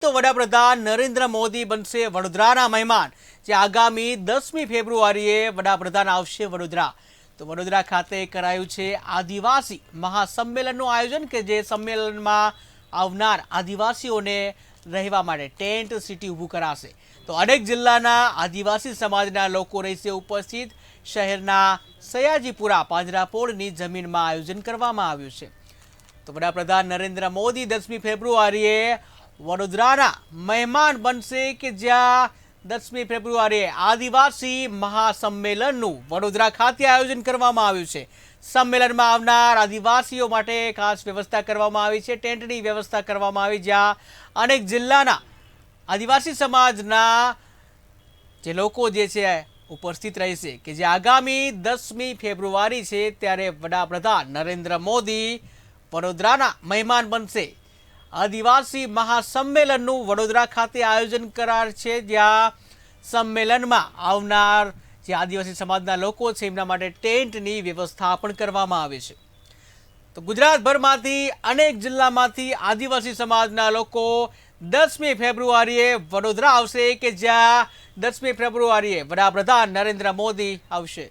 તો વડાપ્રધાન નરેન્દ્ર મોદી બનશે વડોદરાના મહેમાન। જે આગામી 10મી ફેબ્રુઆરીએ વડાપ્રધાન આવશે વડોદરા। તો વડોદરા ખાતે કરાયું છે આદિવાસી મહાસંમેલનનું આયોજન કે જે સંમેલનમાં આવનાર આદિવાસીઓને રહેવા માટે ટેન્ટ સિટી ઊભું કરાશે। તો અનેક જિલ્લાના આદિવાસી સમાજના લોકો રહેશે ઉપસ્થિત। શહેરના સયાજીપુરા પાંજરાપોળની જમીનમાં આયોજન કરવામાં આવ્યું છે। તો વડાપ્રધાન નરેન્દ્ર મોદી 10મી ફેબ્રુઆરીએ વડોદરાના મહેમાન બનશે કે જ્યાં 10મી ફેબ્રુઆરીએ આદિવાસી મહાસંમેલનનું વડોદરા ખાતે આયોજન કરવામાં આવ્યું છે। સંમેલનમાં આવનાર આદિવાસીઓ માટે ખાસ વ્યવસ્થા કરવામાં આવી છે। ટેન્ટની વ્યવસ્થા કરવામાં આવી જ્યાં અનેક જિલ્લાના આદિવાસી સમાજના જે લોકો જે છે ઉપસ્થિત રહેશે કે જે આગામી 10મી ફેબ્રુઆરી છે ત્યારે વડાપ્રધાન નરેન્દ્ર મોદી વડોદરાના મહેમાન બનશે। આદિવાસી મહાસંમેલનનું વડોદરા ખાતે આયોજન કરાર છે જ્યાં સંમેલનમાં આવનાર જે આદિવાસી સમાજના લોકો છે એમના માટે ટેન્ટની વ્યવસ્થા પણ કરવામાં આવે છે। તો ગુજરાતભરમાંથી અનેક જિલ્લામાંથી આદિવાસી સમાજના લોકો 10મી ફેબ્રુઆરીએ વડોદરા આવશે કે જ્યાં 10મી ફેબ્રુઆરીએ વડાપ્રધાન નરેન્દ્ર મોદી આવશે।